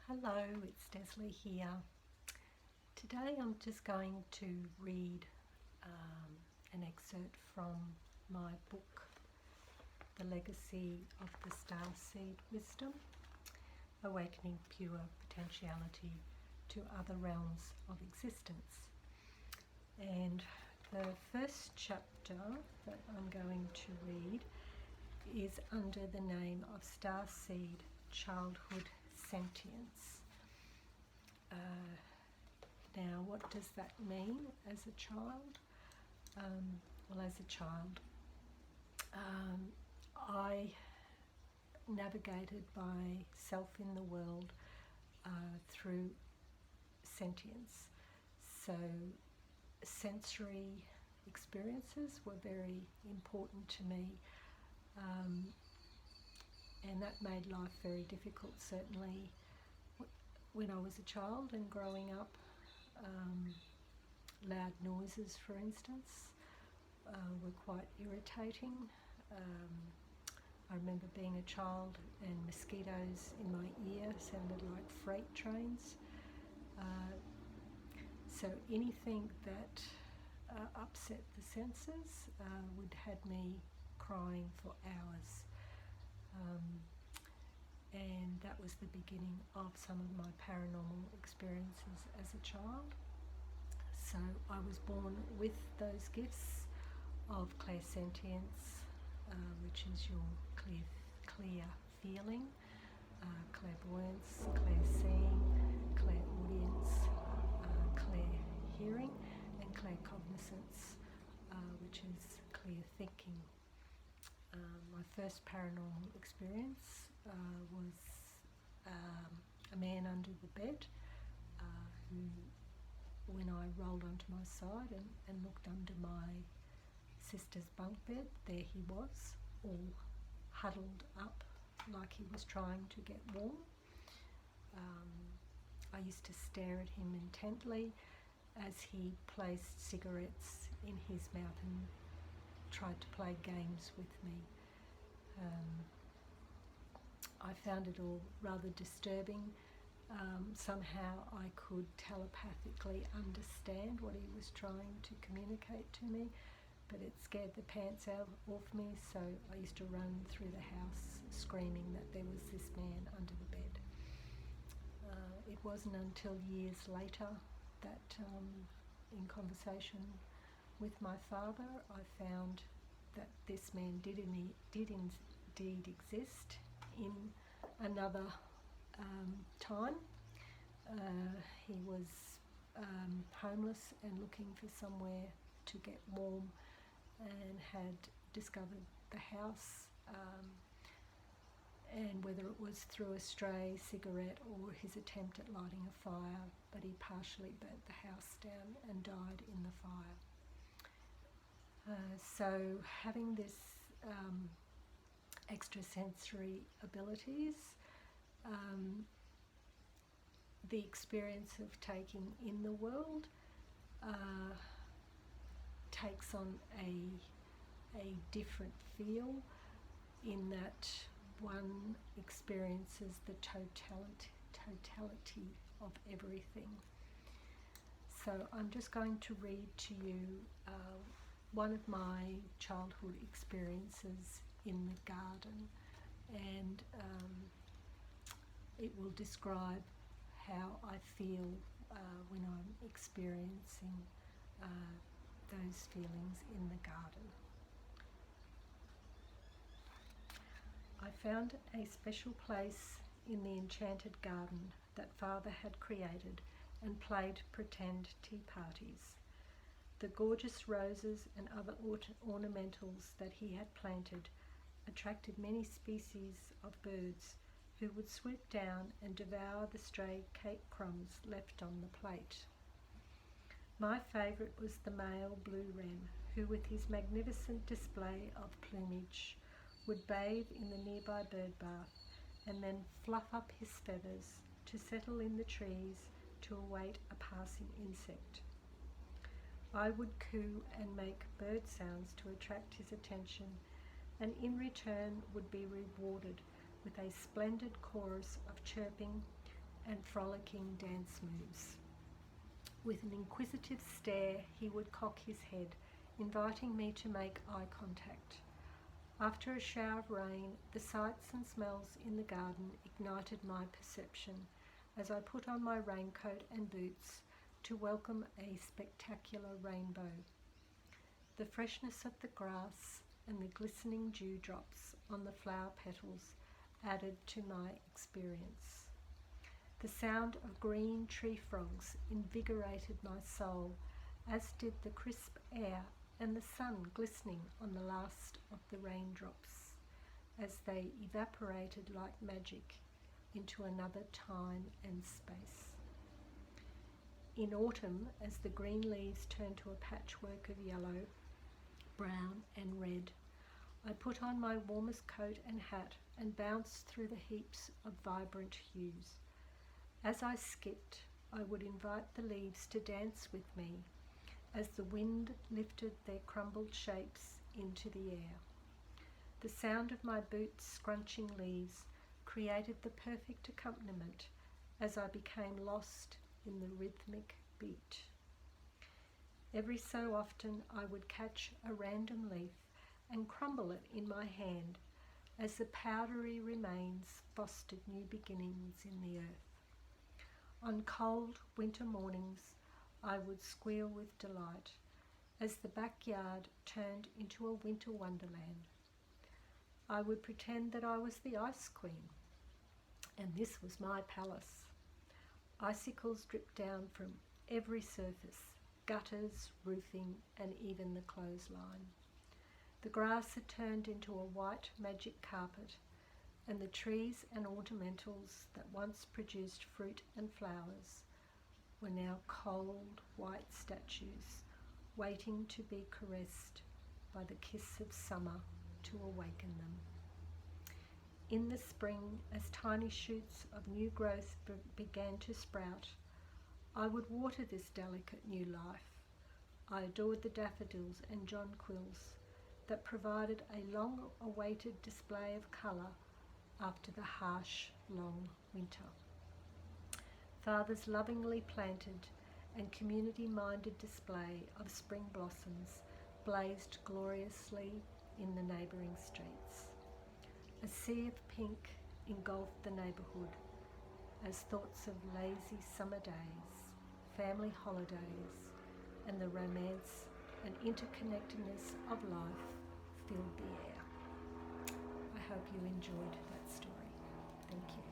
Hello, it's Desley here. Today I'm just going to read an excerpt from my book, The Legacy of the Starseed Wisdom, Awakening Pure Potentiality to Other Realms of Existence. And the first chapter that I'm going to read is under the name of Starseed Childhood Sentience. Now, what does that mean as a child? As a child, I navigated myself in the world through sentience. So, sensory experiences were very important to me, and that made life very difficult, certainly when I was a child and growing up. Loud noises, for instance, were quite irritating. I remember being a child and mosquitoes in my ear sounded like freight trains. So anything that upset the senses would have me crying for hours. And that was the beginning of some of my paranormal experiences as a child. So I was born with those gifts of clairsentience, which is your clear feeling, clairvoyance, clairseeing, clairaudience, clear hearing, and claircognizance, which is clear thinking. My first paranormal experience was a man under the bed who, when I rolled onto my side and looked under my sister's bunk bed, there he was, all huddled up like he was trying to get warm. I used to stare at him intently as he placed cigarettes in his mouth and tried to play games with me. I found it all rather disturbing. Somehow I could telepathically understand what he was trying to communicate to me, but it scared the pants out of me, so I used to run through the house screaming that there was this man under the bed. It wasn't until years later that in conversation with my father I found that this man did indeed exist in another time. He was homeless and looking for somewhere to get warm, and had discovered the house, and whether it was through a stray cigarette or his attempt at lighting a fire, but he partially burnt the house down and died in the fire. So having this extrasensory abilities, the experience of taking in the world takes on a different feel, in that one experiences the totality of everything. So I'm just going to read to you one of my childhood experiences in the garden, and it will describe how I feel when I'm experiencing those feelings in the garden. I found a special place in the enchanted garden that Father had created and played pretend tea parties. The gorgeous roses and other ornamentals that he had planted attracted many species of birds who would swoop down and devour the stray cake crumbs left on the plate. My favourite was the male blue wren, who with his magnificent display of plumage would bathe in the nearby bird bath and then fluff up his feathers to settle in the trees to await a passing insect. I would coo and make bird sounds to attract his attention, and in return would be rewarded with a splendid chorus of chirping and frolicking dance moves. With an inquisitive stare, he would cock his head, inviting me to make eye contact. After a shower of rain, the sights and smells in the garden ignited my perception as I put on my raincoat and boots to welcome a spectacular rainbow. The freshness of the grass and the glistening dewdrops on the flower petals added to my experience. The sound of green tree frogs invigorated my soul, as did the crisp air and the sun glistening on the last of the raindrops as they evaporated like magic into another time and space. In autumn, as the green leaves turned to a patchwork of yellow, brown and red, I put on my warmest coat and hat and bounced through the heaps of vibrant hues. As I skipped, I would invite the leaves to dance with me as the wind lifted their crumbled shapes into the air. The sound of my boots scrunching leaves created the perfect accompaniment as I became lost in the rhythmic beat. Every so often I would catch a random leaf and crumble it in my hand as the powdery remains fostered new beginnings in the earth. On cold winter mornings, I would squeal with delight as the backyard turned into a winter wonderland. I would pretend that I was the Ice Queen, and this was my palace. Icicles dripped down from every surface, gutters, roofing, and even the clothesline. The grass had turned into a white magic carpet, and the trees and ornamentals that once produced fruit and flowers were now cold white statues waiting to be caressed by the kiss of summer to awaken them. In the spring, as tiny shoots of new growth began to sprout, I would water this delicate new life. I adored the daffodils and jonquils that provided a long-awaited display of colour after the harsh, long winter. Father's lovingly planted and community-minded display of spring blossoms blazed gloriously in the neighbouring streets. A sea of pink engulfed the neighbourhood as thoughts of lazy summer days, family holidays, and the romance and interconnectedness of life filled the air. I hope you enjoyed that story. Thank you.